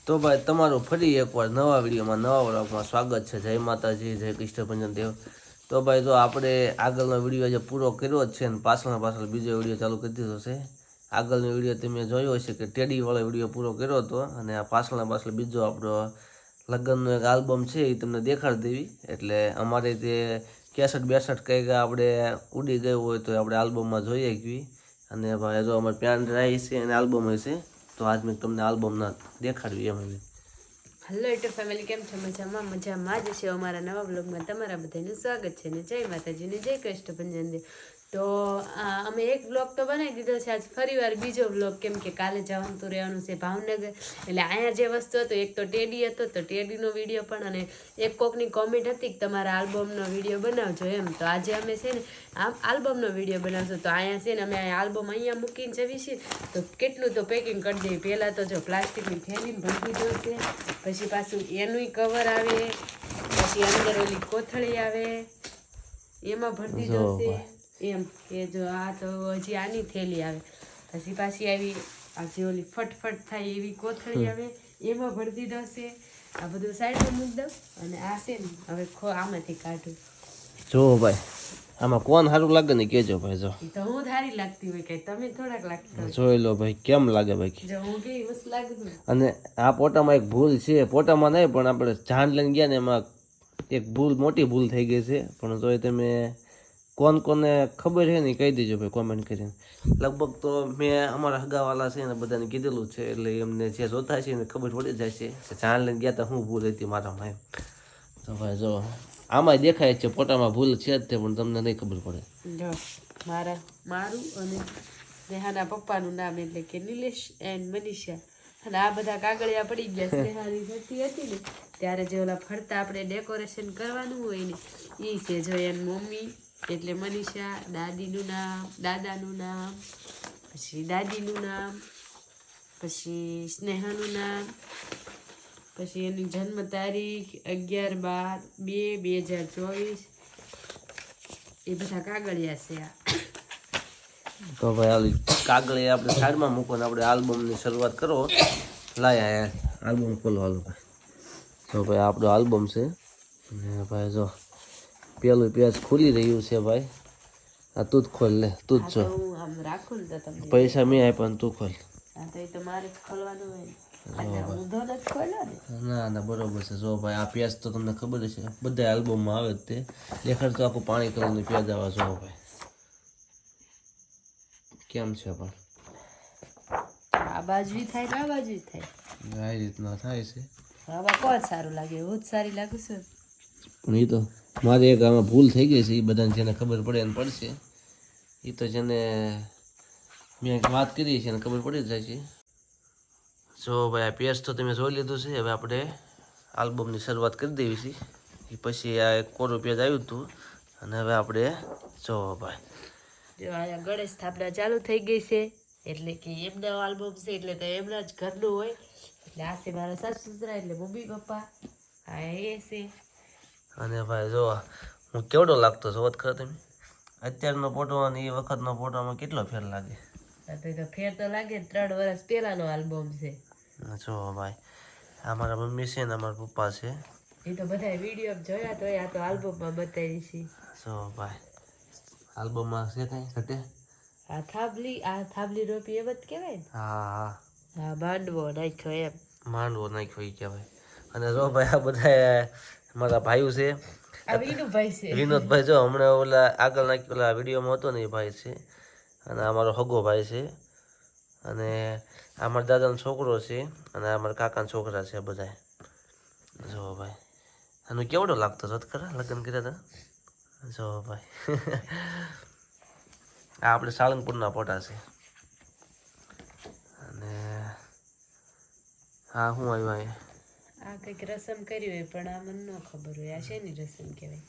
તો ભાઈ તમારું ફરી એકવાર નવા વિડીયોમાં નવા વ્લોગમાં સ્વાગત છે. જય માતાજી, જય કૃષ્ણ ભંજન દેવ. તો ભાઈ જો આપણે આગળનો વિડીયો જે પૂરો કર્યો જ છે ને પાછળ બીજો વિડીયો ચાલુ કરી દીધો છે. આગળનો વિડીયો તમે જોયો હશે કે ટેડીવાળો વિડીયો પૂરો કર્યો હતો અને આ પાછળ બીજો આપણો લગ્નનો એક આલ્બમ છે એ તમને દેખાડી દેવી. એટલે અમારે તે 61-62 કંઈક આપણે ઉડી ગયું હોય તો આપણે આલ્બમમાં જોઈએ ગઈ. અને ભાઈ જો અમારે પેન ડ્રાઈવ છે અને આલ્બમ હશે તો આજ મેં તમને આલ્બમના દેખાડવી એમ. હેલો યુટ્યુબ ફેમિલી, કેમ છો? મજામાં જ છે. અમારા નવા બ્લોગમાં તમારા બધાનું સ્વાગત છે ને જય માતાજી ને જય કૃષ્ણ ભંજન દેવ. તો અમે એક બ્લોગ તો બનાવી દીધો છે, આજ ફરીવાર બીજો બ્લોગ, કેમ કે કાલે જવાનું તો રહેવાનું છે ભાવનગર. એટલે અહીંયા જે વસ્તુ હતું, એક તો ટેડી હતો તો ટેડીનો વિડીયો પણ, અને એક કોકની કોમેન્ટ હતી કે તમારા આલ્બમનો વિડીયો બનાવજો એમ. તો આજે અમે છે ને આલ્બમનો વિડીયો બનાવશું. તો અહીંયા છે ને અમે આલ્બમ અહીંયા મૂકીને જવી છીએ તો કેટલું તો પેકિંગ કરી દઈએ. પહેલાં તો જો પ્લાસ્ટિકની થેલીમાં ભરી દીધો છે, પછી પાછું એનુંય કવર આવે, પછી અંદર ઓલી કોથળી આવે એમાં ભરી દીધો છે એમ. કે જો આ તો હજી આની થેલી આવે, પછી પાછી આવી આ જે ઓલી ફટફટ થાય એવી કોથળી આવે એમાં ભરી દીધો છે. આ બધું સાઈડમાં મૂકી દઉં અને આ છે ને હવે આમાંથી કાઢું. જો ભાઈ આમાં કોણ સારું લાગે ને કેજો ભાઈ. જો તો હું સારી લાગતી હોય કઈ, તમે થોડાક લાગતા જોઈ લો ભાઈ કેમ લાગે ભાઈ. જો હું કેવી મસ્ત લાગતું. અને આ પોટામાં એક ભૂલ છે, પોટામાં નહીં પણ આપણે જાન લઈને ગયા ને એમાં એક ભૂલ, મોટી ભૂલ થઈ ગઈ છે. પણ તોય તમે કોને ખબર છે ને કહી દેજો ભાઈ કોમેન્ટ કરીને. લગભગ તો મેં અમારા હગાવાલા છે ને બધાને કીધેલું છે, એટલે એમને જે જોતા છે ને ખબર પડી જાય છે કે જાન લઈને ગયા હતા શું ભૂલ હતી મારામાં એમ. તો ભાઈ જો આમાં દેખાય છે પોટામાં ભૂલ છે જ તે, પણ તમને નહીં ખબર પડે. જો મારું અને સ્નેહાના પપ્પાનું નામ એટલે કે નિલેશ એન્ડ મનીષા. અને આ બધા કાગળિયા પડી ગયા. સ્નેહાની થતી હતી ને ત્યારે જે ઓલા ફરતા આપણે ડેકોરેશન કરવાનું હોય ને એ છે. જો એની મમ્મી એટલે મનીષા, દાદીનું નામ, દાદાનું નામ, પછી દાદીનું નામ, પછી સ્નેહાનું નામ, પછી એની જન્મ તારીખ 11/12/2024. એ બધા કાગળિયા છે આ. તો ભાઈ હાલ કાગળિયા આપણે સાઈડમાં મૂકો ને આપણે આલ્બમની શરૂઆત કરો. લાયા યાર આલ્બમ ખોલો હાલો ભાઈ. તો ભાઈ આપણો આલ્બમ છે ને ભાઈ જો પેલું પેજ ખુલી રહ્યું છે ભાઈ. આ તું જ ખોલ લે, તું જ જો. હું આમ રાખું ને તો તમને પૈસા મેં આપ્યા ને તું ખોલ. તો એ તો મારે જ ખોલવાનું હોય ને. ઊંધો નથી ખોલ્યો ને. ના બરોબર છે. જો ભાઈ આ પેજ તો તમને ખબર છે બધા આલ્બમમાં આવે જ તે. દેખાડ તો આખું પાણી કલરનું પેજ આવે. જો ભાઈ કેમ છે પણ આ બાજુ થાય ને આ બાજુ થાય, આ રીતના થાય છે. આમાં કોણ સારું લાગે? હું જ સારી લાગુ છું. પણ એ તો મારે એક આમાં ભૂલ થઈ ગઈ છે, એ બધાને જેને ખબર પડે એને પડશે. એ તો જેને મેં વાત કરી છે એને ખબર પડી જ જાય છે. જો ભાઈ આ પેજ તો તમે જોઈ લીધું છે. હવે આપણે આલ્બમની શરૂઆત કરી દેવી છે. એ પછી આ એક કોરું પેજ આવ્યું હતું અને હવે આપણે જો ભાઈ જો અહીંયા ગણેશ સ્થાપના ચાલુ થઈ ગઈ છે. એટલે કે એમના આલ્બમ છે એટલે તો એમના જ ઘરનું હોય. એટલે આ છે મારા સાસુ સસરા એટલે મમ્મી પપ્પા. આ એ છે. અને ભાઈ જો હું કેવડો લાગતો છો ખરા તમે? અત્યારનો ફોટો અને એ વખતનો ફોટોમાં કેટલો ફેર લાગે? તો ફેર તો લાગે. 3 વર્ષ પહેલાનો આલ્બમ છે. જો ભાઈ આ મારા મમ્મી છે ને અમારા પપ્પા છે. એ તો બધા વિડીયો જોયા તો આ તો આલ્બમમાં બતાવી છે. જો ભાઈ આલ્બમમાં છે કઈ ઘટે? આ થાબલી રોપી એમ જ કહેવાય ને. હા માંડવો નાખ્યો એમ. માંડવો નાખ્યો એ કહેવાય. અને જો ભાઈ આ બધા મારા ભાઈઓ છે. આ વિનુભાઈ છે. વિનોદભાઈ જો હમણાં ઓલા આગળ નાખ્યો ઓલા વિડીયોમાં હતો ને એ ભાઈ છે. અને આ મારો હગો ભાઈ છે. અને આ મારા દાદાનો છોકરો છે. અને આ મારા કાકાના છોકરા છે બધા. જો ભાઈ આનું કેવડો લાગતો હતો ખરા લગ્ન કર્યા હતા. જો ભાઈ આ આપણે સાળંગપુરના ફોટા છે. અને હા શું આવ્યું અહીંયા? આ કંઈક રસમ કરી હોય પણ આ મને ન ખબર હોય. આ શેની રસમ કહેવાય?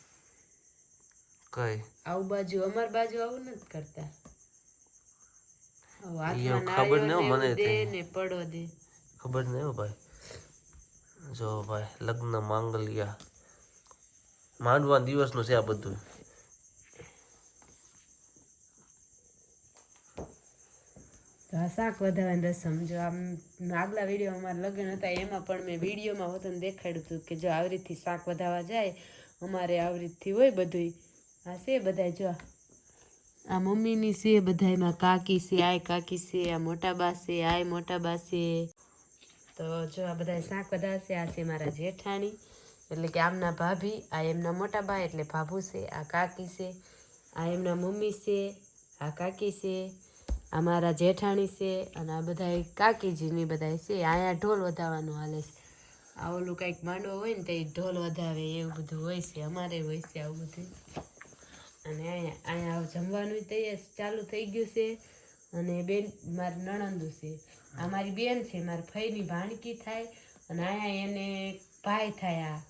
કઈ આવું બાજુ અમાર બાજુ આવું નથી કરતા. ખબર નહીં મને દે ને પડો દે ખબર નહીં ભાઈ. જો ભાઈ લગ્ન માંગલ્યા માંડવા દિવસનું છે આ બધું. તો આ શાક વધારવાની રસમ જો આમ આગલા વિડીયોમાં અમારા લગ્ન હતા એમાં પણ મેં વિડીયોમાં વતન દેખાડ્યું હતું કે જો આવી રીતથી શાક વધારવા જાય અમારે આવી રીતથી હોય બધુંય. આ છે બધાય જો આ મમ્મીની છે, બધાયમાં કાકી છે, આય કાકી છે, આ મોટા બા છે, આય મોટા બા છે. તો જો આ બધા શાક વધારશે. આ છે મારા જેઠાણી એટલે કે આમના ભાભી, આ એમના મોટા બા એટલે ભાભુ છે, આ કાકી છે, આ એમના મમ્મી છે, આ કાકી છે, આ મારા જેઠાણી છે અને આ બધા કાકીજીની બધા છે. અહીંયા ઢોલ વધારવાનું હાલે છે. આ ઓલું કંઈક માંડવો હોય ને તો એ ઢોલ વધાવે એવું બધું હોય છે. અમારે હોય છે આવું બધું. અને અહીંયા જમવાનું તૈયાર ચાલુ થઈ ગયું છે. અને બેન મારી નણંદુ છે, આ મારી બેન છે, મારી ફઈની ભાણકી થાય અને અહીંયા એને ભાઈ થાય. આ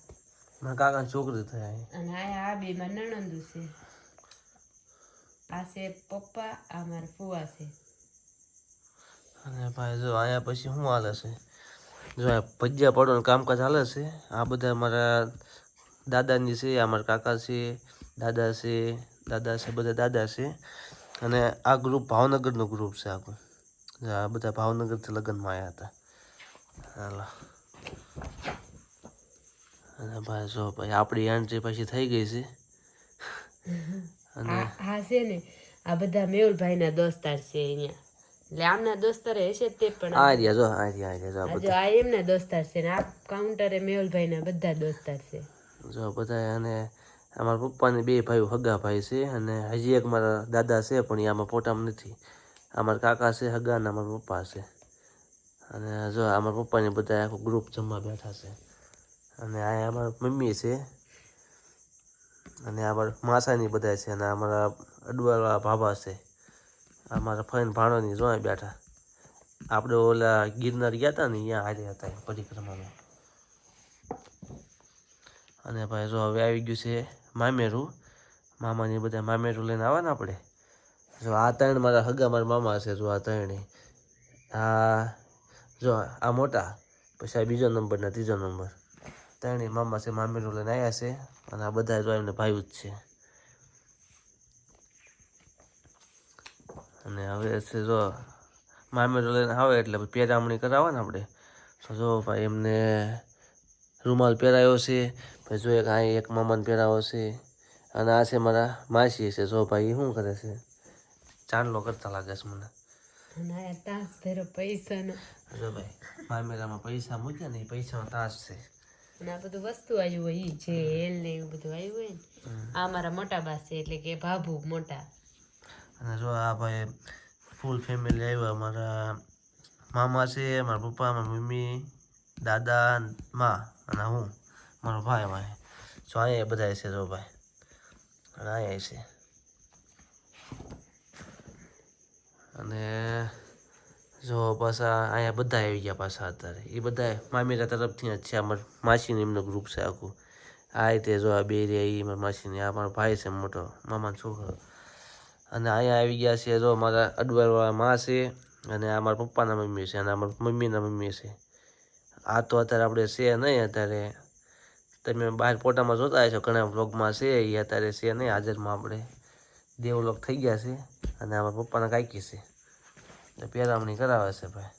મારા કાકાની છોકરી થાય. અને અહીંયા આ બે મારી નણંદુ છે. આ છે પપ્પા, આ મારા ફુવા છે. અને ભાઈ જો અહીંયા પછી શું હાલે છે, જો આ ભજીયા પાડવાનું કામકાજ હાલે છે. આ બધા મારા દાદાની છે, આ મારા કાકા છે, દાદા છે, બધા દાદા છે. અને આ ગ્રુપ ભાવનગરનું ગ્રુપ છે આખું. આ બધા ભાવનગરથી લગ્નમાં આવ્યા હતા. હાલો અને ભાઈ જો ભાઈ આપણી એન્ટ્રી પછી થઈ ગઈ છે. અને હા છે ને આ બધા મેહુલભાઈના દોસ્તાર છે અહીંયા. એટલે આમના દોસ્તારે હશે તે પણ આ રહ્યા જો આ રહ્યા જો જો આ એમના દોસ્તાર છે ને આ કાઉન્ટરે મેહુલભાઈના બધા દોસ્તાર છે. જો બધા. અને અમારા પપ્પાને બે ભાઈઓ હગા ભાઈ છે. અને હજી એક મારા દાદા છે પણ એ આમાં ફોટામાં નથી. અમારા કાકા છે હગા અને અમારા પપ્પા છે. અને જો અમારા પપ્પાને બધા આખું ગ્રુપ જમવા બેઠા છે. અને આ અમારા મમ્મી છે અને અમારા માસાની બધા છે. અને અમારા અડવાળા ભાભા છે. અમારા ફઈન ભાણોની જો બેઠા. આપણે ઓલા ગિરનાર ગયા હતા ને અહીંયા હારે હતા પરિક્રમામાં. અને ભાઈ જો હવે આવી ગયું છે મામેરું. મામાની બધા મામેરું લઈને આવે ને આપણે. જો આ ત્રણ મારા હગા મારા મામા છે. જો આ ત્રણે આ જો આ મોટા, પછી આ બીજો નંબર ને ત્રીજો નંબર, ત્રણે મામા છે. મામેરું લઈને આવ્યા છે. અને આ બધા જો એમને ભાઈ જ છે. અને હવે છે જો મામેરું લઈને આવે એટલે પહેરામણી કરાવે ને આપણે. તો જો ભાઈ એમને રૂમાલ પહેરાયો છે. પછી જો એક મામાને પહેરાવો છે. અને આ છે મારા માસી છે. જો ભાઈ શું કરે છે, ચાંદલો કરતા લાગે છે મને. અને આ તાસ ધરો પૈસાનો. જો ભાઈ મામેરામાં પૈસા મૂક્યા ને એ પૈસાનો તાસ છે. અને આ બધું વસ્તુ આવ્યું હોય ઈ જે એલ ને એવું બધું આવ્યું હોય ને. આ મારા મોટા બા છે એટલે કે ભાભુ મોટા. અને જો આ ભાઈ ફૂલ ફેમિલી આવ્યા. મારા મામા છે, મારા પપ્પા, મારા મમ્મી, દાદા, માં અને હું, મારો ભાઈ. જો અહીંયા બધા છે જો ભાઈ. અને અહીંયા છે. અને જો પાછા અહીંયા બધા આવી ગયા પાછા અત્યારે. એ બધા મામીરા તરફથી જ છે. અમારા માસીનું એમનું ગ્રુપ છે આખું. આ રીતે જો આ બે રે એ મારા માસીની, આ મારો ભાઈ છે મોટો, મામાનો છોકરો. અને અહીંયા આવી ગયા છે જો મારા અડવાળવાળા માં છે. અને આ મારા પપ્પાના મમ્મી છે. અને અમારા મમ્મીના મમ્મી છે. આ તો અત્યારે આપણે છે નહીં. અત્યારે તમે બહાર ફોટામાં જોતા હશો ઘણા વ્લોગમાં છે. એ અત્યારે છે નહીં હાજરમાં. આપણે દેવલોક થઈ ગયા છે. અને અમારા પપ્પાના કાકી છે. પહેરામણી કરાવે છે ભાઈ.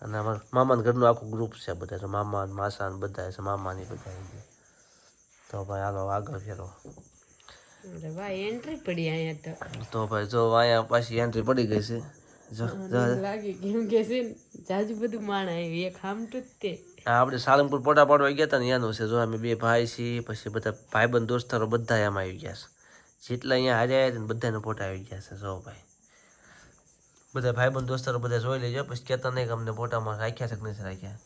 અને અમારા મામાના ઘરનું આખું ગ્રુપ છે બધા. તો મામા માસા બધા છે, મામાની બધા. તો ભાઈ હાલો આગળ ફેરો. અરે વાહ એન્ટ્રી પડી અહીંયા તો ભાઈ જો અહીંયા પાછી એન્ટ્રી પડી ગઈ છે. જો લાગે કેમ કે છે ને જાજુ બધું માણ આવ્યું એક હામટું જ તે. આપણે સાળંગપુર ફોટા પાડવા ગયા હતા ને એનું છે. જો અમે બે ભાઈ છીએ, પછી બધા ભાઈબંધ દોસ્તારો બધા એમાં આવી ગયા છે. જેટલા અહીંયા હાર્યા હતા ને બધાને ફોટા આવી ગયા છે. જો ભાઈ બધા ભાઈબંધ દોસ્તારો બધા જોઈ લેજો. પછી કહેતા નહીં કે અમને ફોટામાં રાખ્યા છે કે નથી રાખ્યા.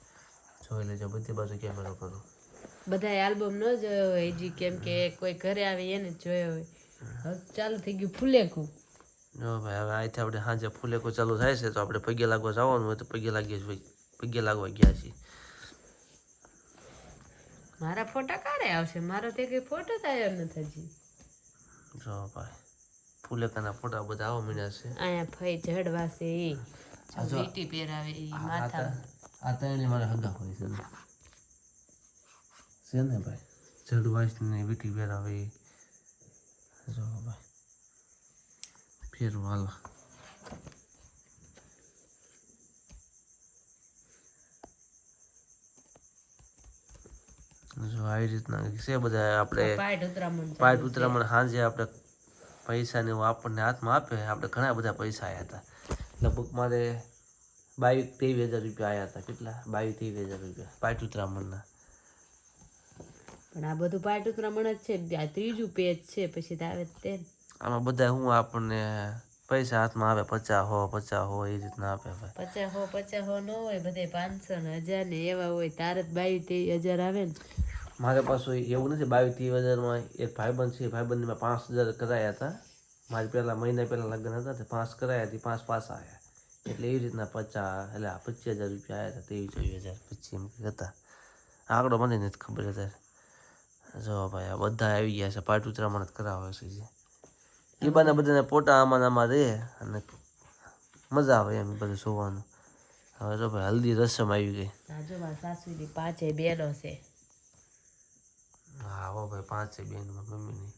જોઈ લેજો બધી બાજુ કેમેરો કરું. બધા આલ્બમ ન જોયો હોય હજી કેમ કે કોઈ ઘરે આવે એને જ જોયો હોય. હવે ચાલુ થઈ ગયું ફુલેકું. જો ભાઈ હવે અહીંથી આપણે સાંજે ફુલેકો ચાલુ થાય છે. તો આપણે પગે લાગવા જવાનું હોય તો પગે લાગવા ગયા છીએ. મારા ફોટા ક્યારે આવશે? મારો તે કઈ ફોટો જ આવ્યો નથી હજી. જો ભાઈ ફુલેકાના ફોટા બધા આવા મળ્યા છે. અહીંયા ફઈ જડવા છે એ વીટી પહેરાવે એ માથા. આ ત્રણે મારા હગા હોય છે ને ભાઈ. જડવાસ ને વીટી પહેરાવે એ. જો ભાઈ ફેરવું હાલો. જો આવી રીતના છે બધા આપણે પાઠ ઉતરામણ પાઠ ઉતરામણ સાંજે આપણે પૈસા ને એવું આપણને હાથમાં આપે આપણે ઘણા બધા પૈસા આવ્યા હતા લગભગ મારે 22-23 હજાર રૂપિયા આવ્યા હતા કેટલા 22-23 હજાર રૂપિયા પાઠ ઉતરામણના પણ આ બધું પાઠ ઉતરામણ જ છે આ ત્રીજું પેજ છે પછી તો આવે તે આમાં બધા હું આપણને પૈસા હાથમાં આવે 50 હો એ રીતના આપે ભાઈ 50 ન હોય બધે 500 ને 1000 ને એવા હોય તારે 22-23 હજાર આવે ને મારે પાછું એવું નથી 22-23 હજારમાં એક ભાઈબંધ છે ભાઈબંધને મેં 5,000 કરાયા હતા મારી પહેલાં મહિના પહેલાં લગ્ન હતા તે 5 કરાયા હતી 5 પાછા આવ્યા એટલે એવી રીતના 50 એટલે 25,000 રૂપિયા આવ્યા હતા 23-24 હજાર પછી એમ હતા આંકડો મને નથી ખબર અત્યારે જો ભાઈ આ બધા આવી ગયા છે પાઠ ઉતરામણ જ કરાવે છે જે એ બાને બધાને પોટા આમાં રહે અને મજા આવે એમ બધું જોવાનું હવે જો ભાઈ હલ્દી રસમ આવી ગઈ જો મારા સાસુની 5 બહેનો છે હા હો ભાઈ 5 બેન મમ્મીની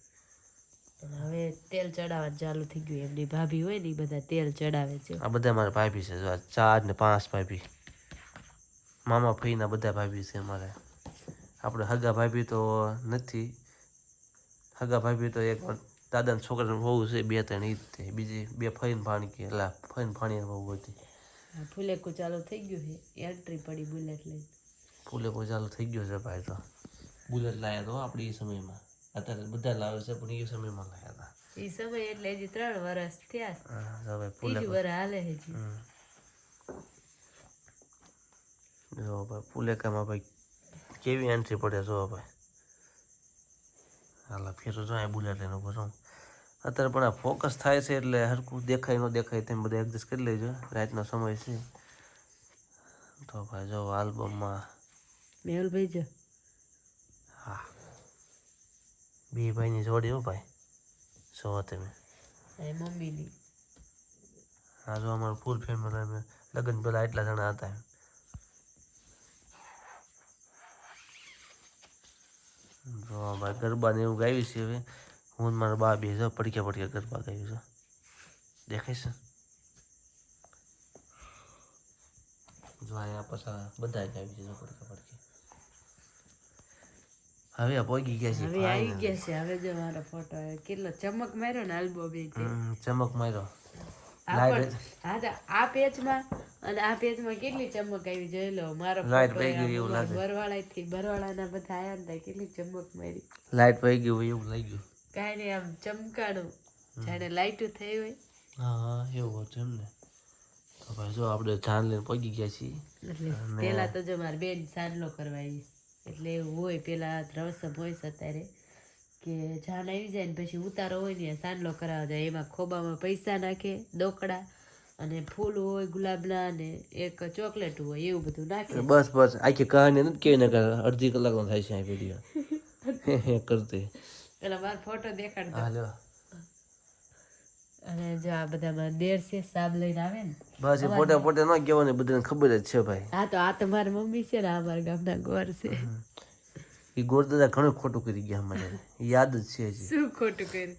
હવે તેલ ચડાવવા ચાલુ થઈ ગયું એમની ભાભી હોય ને એ બધા તેલ ચડાવે છે આ બધા મારા ભાભી છે જો 4 ને 5 ભાભી મામા ફઈના બધા ભાભી છે અમારે આપણે હગા ભાભી તો નથી હગા ભાભી તો એક દાદાના છોકરાને બહુ છે 2-3 ઈ જ તે બીજી 2 ફઈને ભાણકી એટલે ફઈને ભાણીને બહુ હતી ફૂલેકું ચાલુ થઈ ગયું છે એન્ટ્રી પડી બુલેટ લઈને ફૂલેકો ચાલુ થઈ ગયો છે ભાઈ તો બુલેટ લાયા તો આપણે એ સમયમાં અત્યારે બધા લાવે છે પણ એ સમયમાં લાયા હતા એ સમય એટલે હજી 3 વર્ષ થયા હવે ત્રીજું વર્ષ હાલે હજી જો ભાઈ ફૂલેકામાં ભાઈ કેવી એન્ટ્રી પડે જો ભાઈ હાલા ફેરો જો આ બુલેટ લઈને ઉભો છું અત્યારે પણ આ ફોકસ થાય છે એટલે હરખું દેખાય ન દેખાય તેમ બધા એડજસ્ટ કરી લેજો રાતનો સમય છે તો ભાઈ જો આલ્બમમાં મેહુલભાઈ જો હા બે ભાઈની જોડી હો ભાઈ જો તમે એ મમ્મીની હા જો અમારું ફૂલ ફેમિલી અમે લગ્ન પહેલાં એટલા જણા હતા જો ભાઈ ગરબા ને એવું ગાયું છે હવે હું મારા બા બે જો પડક્યા ગરબા ગાયું છે દેખાય છે જો અહીંયા પાછા બધા ગાયું છે જો પડક્યા હવે આ પોગી ગયા છે હવે આવી ગયા છે હવે જો મારો ફોટો કેટલો ચમક માર્યો ને આલ્બમ એ ચમક માર્યો આ પેજમાં અને આ પેજમાં કેટલી ચમક આવી જોઈ લો મારો લાઈટ પડી ગઈ એવું લાગે બરવાળાથી બરવાળાના બધા આયા ને કેટલી ચમક મારી લાઈટ પડી ગઈ હોય એવું લાગ્યું કાંઈ નહીં આમ ચમકાણું જાણે લાઈટું થઈ હોય હા એવું હતું એમ ને તો ભાઈ જો આપણે જાન લઈને પગી ગયા છીએ એટલે પેલા તો જો મારી બેન સાંજલો કરવા આવી એટલે એવું હોય પેલા રસમ હોય છે અત્યારે કે જાન આવી જાય ને પછી ઉતારો હોય ને સાંડલો કરાવવા જાય એમાં ખોબામાં પૈસા નાખે દોકડા અને ફૂલ હોય ગુલાબના ને એક ચોકલેટ હોય એવું બધું નાખે બસ આખી કહાની નથી કેવી ને અડધી કલાકનો થાય છે આ વિડીયો કરતી પેલા મારો ફોટો દેખાડતો હાલો અને જો આ બધામાં દેર છે સાબ લઈને આવે ને બસ એ પોતે ન કહેવાનું બધાને ખબર જ છે ભાઈ હા તો આ તો મારી મમ્મી છે ને આ મારા ગામના ગોર છે એ ગોરદાદા ઘણું ખોટું કરી ગયા અમારે યાદ જ છે હજી શું ખોટું કર્યું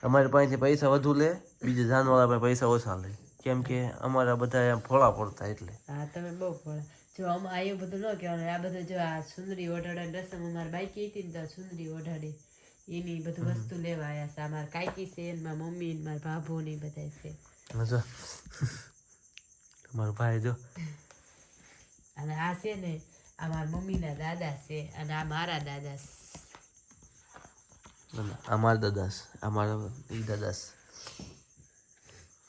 અમારી પાસેથી પૈસા વધુ લે બીજા જાનવાળા પાસે પૈસા ઓછા લે કેમ કે અમારા બધા એમ ફોળા પડતા એટલે હા તમે બહુ ફોળા જો આમાં એવું બધું ન કહેવાનું આ બધું જો આ સુંદરી ઓઢાડે રસમ અમારી બાઈકી હતી ને તો સુંદરી ઓઢાડે એની બધું વસ્તુ લેવા આવ્યા છે અમારા કાકી છે ને મારા મમ્મી ને મારા ભાભો ને બધા છે જો તમારો ભાઈ જો અને આ છે ને આ મારા મમ્મીના દાદા છે અને આ મારા દાદા છે અમારા દાદાસ અમારા ઈ દાદાસ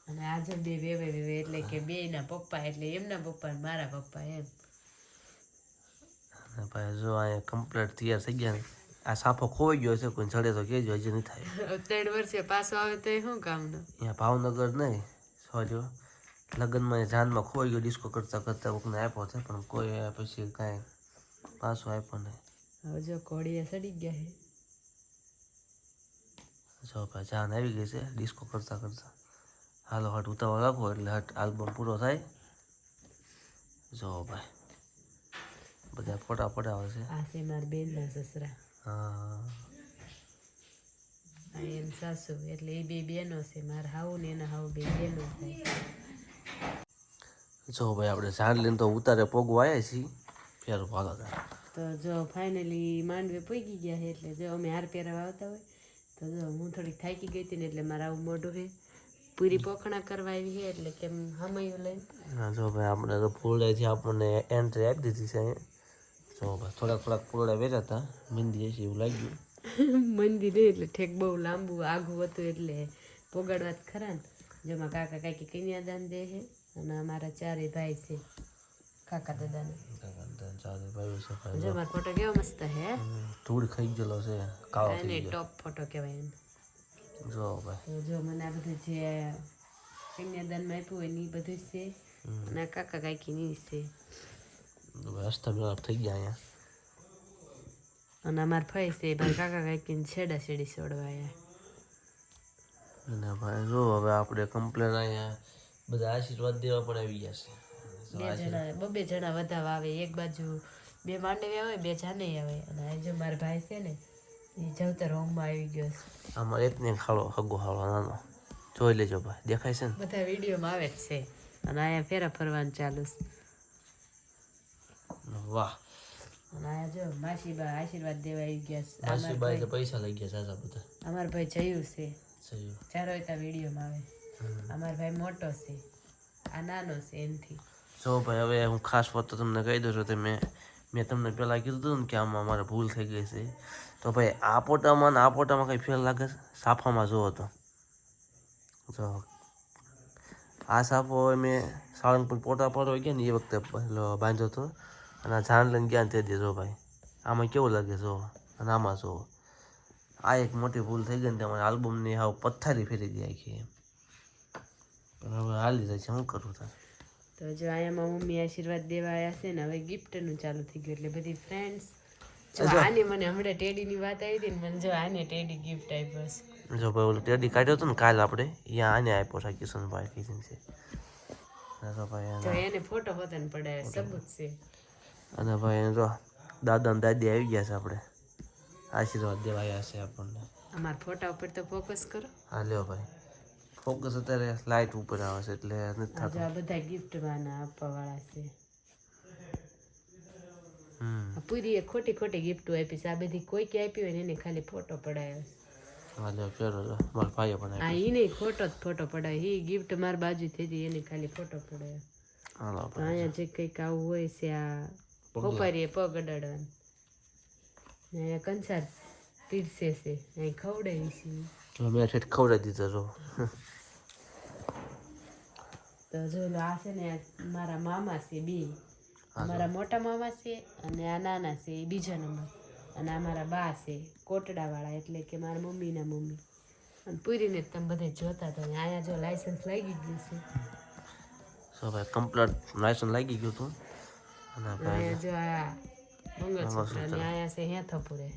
અને આ જો બે એટલે કે બે ના પપ્પા એટલે એમના પપ્પા ને મારા પપ્પા એમ ભાઈ જો અહીંયા કમ્પ્લીટ તૈયાર થઈ ગયા ને આ સાફો ખોવાઈ ગયો છે કોઈ જડે તો કહેજો હજી નહીં થાય 3 વર્ષે પાછો આવે તો શું કામનું અહીંયા ભાવનગર નહીં સોજો લગ્નમાં જાનમાં ખોવાઈ ગયો ડિસ્કો કરતા કોઈને આપ્યો છે પણ કોઈ પછી કાંઈ પાછો આપ્યો નહીં હવે જો કોળીએ સડી ગયા છે જો ભાઈ જાન આવી ગઈ છે ડિસ્કો કરતા હાલો હટ ઉતાવળ રાખો એટલે હટ આલ્બમ પૂરો થાય જો ભાઈ બધા ફોટા પડાવે છે આ છે મારા બેનના સસરા હા એમ સાસુ એટલે એ બે બેનો છે મારા હાઉ ને એના હાઉ બે બેનો થાય જો ભાઈ આપણે જાન લઈને તો ઉતારે પોગવા આવ્યા છીએ ફેર ભાગા તો જો ફાઇનલી માંડવે પૂગી ગયા છે એટલે જો અમે હાર પહેરવા આવતા હોય તો જો હું થોડીક થાકી ગઈ હતી ને એટલે મારે આવું મોઢું છે પૂરી પોખણા કરવા આવી છે એટલે કેમ હમયું લઈને હા જો ભાઈ આપણે તો ફૂલડાથી આપણને એન્ટ્રી આપી દીધી છે અહીંયા જો ભાઈ થોડાક ફૂલડા વેચ્યા હતા મંદી હશે એવું લાગ્યું મંદિર નહીં એટલે ઠેક બહુ લાંબુ આઘું હતું એટલે પોગાડવા જ ખરા ને જેમાં કાકા કાકી કન્યાદાન દે છે અને અમારા ચારેય ભાઈ છે કાકા દાદાને ચાલે ભાઈ છે ભાઈ જો મારો ફોટો કેવો મસ્ત હે ધૂળ ખાઈ ગયેલો છે કાળો અને થઈ ગયો ટોપ ફોટો કહેવાય એને જો ભાઈ તો જો મને આ બધું જે કન્યાદાનમાં આપ્યું હોય ને એ બધું છે અને આ કાકા કાકીની છે હસતા મેળાપ થઈ ગયા અહીંયા અને અમારા ફઈ છે ભાઈ કાકા કાકીને છેડા છેડી છોડવાયા અને ભાઈ જો હવે આપણે કમ્પ્લેન અહીંયા બધા આશીર્વાદ દેવા પણ આવી ગયા છે બે જણા વધાવા આવે એક બાજુ બે માંડવી આવે બે જાને આવે અને આજે મારા ભાઈ છે ને એ જવતર હોમમાં આવી ગયો છે આમાં એક ને ખાડો હગો હાલો નાનો જોઈ લેજો ભાઈ દેખાય છે ને બધા વિડીયોમાં આવે જ છે અને અહીંયા ફેરા ફરવાનું ચાલુ છે વાહ અને અહીંયા જો માસીબા આશીર્વાદ દેવા આવી ગયા છે માસીબાઈ તો પૈસા લઈ ગયા સાચા બધા અમારા ભાઈ જયું છે સહી ચારો ત્યાં વિડીયોમાં આવે અમારો ભાઈ મોટો છે આ નાનો છે એનથી જો ભાઈ હવે હું ખાસ વાત તો તમને કહી દઉં છું મેં તમને પહેલાં કીધું હતું ને કે આમાં મારે ભૂલ થઈ ગઈ છે તો ભાઈ આ ફોટામાં ને આ ફોટામાં કંઈ ફેર લાગે છે સાફામાં જોવો તો જો આ સાફો હવે મેં સાળંગપુર પોટા પડવા ગયા ને એ વખતે બાંધ્યો હતો અને આ જાણ લઈને ગયા તે દે જો ભાઈ આમાં કેવું લાગે જો અને આમાં જો આ એક મોટી ભૂલ થઈ ગઈ ને તમારે આલ્બમની હાવ પથ્થારી ફેરી દે આખી પણ હવે હાલી જાય છે શું કરું તાર તો જો અહીંયા મમ્મી આશીર્વાદ દેવા આવ્યા છે ને હવે ગિફ્ટનું ચાલુ થઈ ગયું એટલે બધી ફ્રેન્ડ્સ જો આને મને હમણાં ટેડીની વાત આવી હતી ને મને જો આને ટેડી ગિફ્ટ આપ્યો છે જો ભાઈ ઓલું ટેડી કાઢ્યો હતો ને કાલ આપણે અહીંયા આને આપ્યો છે કિશનભાઈ કિશન છે ભાઈ જો એને ફોટો હોતને પડાયો સબૂત છે અને ભાઈ જો દાદા ને દાદી આવી ગયા છે આપણે આશીર્વાદ દેવા આવ્યા છે આપણને અમારા ફોટા ઉપર તો ફોકસ કરો હા લ્યો ભાઈ ફોકસ અત્યારે લાઇટ ઉપર આવે છે એટલે નથી જો થતું આ બધા ગિફ્ટમાં આપવા વાળા છે આ પૂરી ખોટી ગિફ્ટો આપી છે આ બધી કોઈ કે આપી હોય ને એને ખાલી ફોટો પડાયો હા લ્યો ફેરો મારા ભાઈએ પણ આ એને ખોટો જ ફોટો પડાયો એ ગિફ્ટ મારી બાજુ થઈ હતી એને ખાલી ફોટો પડાયો હાલો તો અહીંયા જે કંઈક આવું હોય છે આ ખોપારીએ પગ અડાડવાનું અહીંયા કંસાર પીરસે છે અહીં ખવડાવી છે મેં ઠેઠ ખવડાવી દીધો જો તો જો આ છે ને મારા મામા છે બે મારા મોટા મામા છે અને આ નાના છે એ બીજા નંબર અને આ મારા બા છે કોટડાવાળા એટલે કે મારા મમ્મીના મમ્મી અને પૂરીને તમે બધે જોતા હતા અહીંયા જો લાયસન્સ લાગી ગયું છે સો ભાઈ કમ્પ્લીટ લાયસન્સ લાગી ગયું હતું અને અહીંયા જો આ મંગળસૂત્ર અને અહીંયા છે હેથપુરે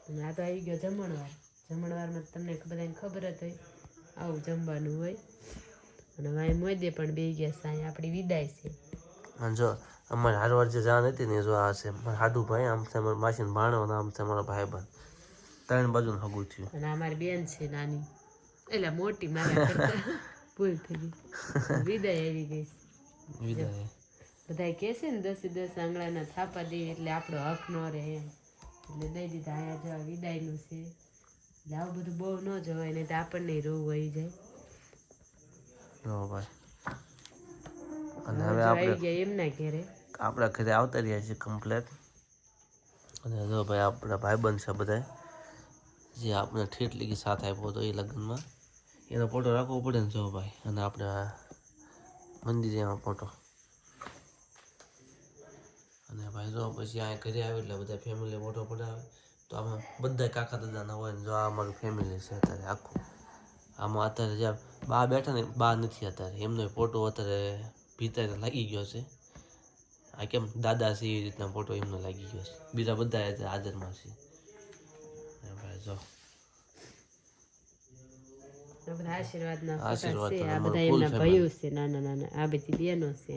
અને આ તો આવી ગયો જમણવારમાં તમને બધાને ખબર જ હોય આવું જમવાનું હોય અને અહીં મોદે પણ બે ગયા છે અહીંયા આપણી વિદાય છે અને જો અમારે હારવાર જે જાન હતી ને જો આ છે મારા હાડુ ભાઈ આમ છે મારા માસીને ભાણો અને આમ છે મારા ભાઈબંધ ત્રણ બાજુનું હગું થયું અને અમારી બેન છે નાની એટલે મોટી મારા કરતા ભૂલ થઈ ગઈ વિદાય આવી ગઈ વિદાય બધા કહે છે ને 10 આંગળાના થાપા દે એટલે આપણો હક ન રહે એમ એટલે દઈ દીધા અહીંયા જો વિદાયનું છે એટલે આવું બધું બહુ ન જવાય ને તો આપણને રોવું આવી જાય જો ભાઈ અને હવે હવે આવી આપણે ગયા એમના ઘેરે આપણા ઘરે આવતા રહ્યા છીએ કમ્પ્લેટ અને જો ભાઈ આપણા ભાઈબંધ છે બધા જે આપણે ઠેઠ લગી સાથ આપ્યો હતો એ લગ્નમાં એનો ફોટો રાખવો પડે ને જો ભાઈ અને આપણે મંદિરે એમાં ફોટો અને ભાઈ જો પછી અહીંયા ઘરે આવે એટલે બધા ફેમિલી ફોટો પડાવે તો આમાં બધા કાકા દાદાના હોય ને જો આ અમારું ફેમિલી છે અત્યારે આખું આમાં અત્યારે જ્યાં બા બેઠા ને બા નથી અત્યારે એમનો ફોટો અત્યારે ભીતરે લાગી ગયો છે આ કેમ દાદા છે એ રીતના ફોટો એમનો લાગી ગયો છે બીજા બધા અત્યારે હાજરમાં છે ભાઈ જો આ બધા આશીર્વાદના આશીર્વાદ ફોટા છે તો આ અમારું બધા full એમના ભાઈઓ છે નાના આ બધી બહેનો છે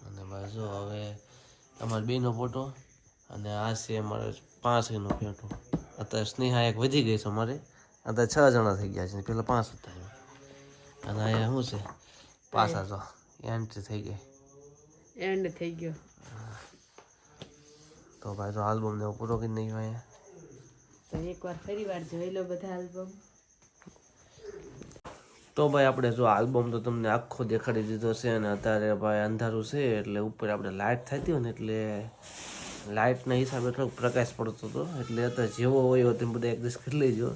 અને ભાઈ જો હવે અમારી બેનો ફોટો અને આ છે અમારે 5 નો ફોટો અત્યારે સ્નેહા એક વધી ગઈ છે અમારે અત્યારે 6 જણા થઈ ગયા છે પેલા 5 હતા અને અહીંયા શું છે પાછા જો એન્ટ્રી થઈ ગઈ એન્ડ થઈ ગયો. તો ભાઈ તો આલ્બમને પૂરો કરી નહીં હોય. તો એકવાર ફરી વાર જોઈ લો બધા આલ્બમ. તો ભાઈ આપણે જો આલ્બમ તો તમને આખો દેખાડી દીધો છે, અને અત્યારે ભાઈ અંધારું છે એટલે ઉપર આપણે લાઇટ થતી હોય ને એટલે લાઇટના હિસાબે થોડોક પ્રકાશ પડતો હતો, એટલે અત્યારે જેવો હોય એવો તમે બધા એડજસ્ટ કરી લેજો.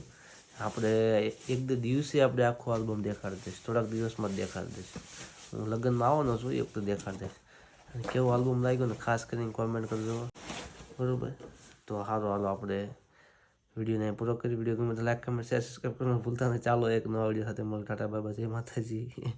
આપણે એક બે દિવસે આપણે આખો આલ્બમ દેખાડી દઈશ, થોડાક દિવસમાં જ દેખાડી દઈશ. હું લગ્નમાં આવવાનો છું એ વખતે દેખાડી દઈશ. અને કેવો આલ્બમ લાગ્યો ને ખાસ કરીને કોમેન્ટ કરજો, બરાબર? તો સારું, હાલો આપણે વિડીયોને પૂરો કરી. વિડીયો ગમે તો લાઈક, કમેન્ટ, શેર, સબસ્ક્રાઈબ કરવાનું ભૂલતા નહીં. ચાલો એક નવા વિડીયો સાથે મળો. ટાટા બાય બાય, જય માતાજી.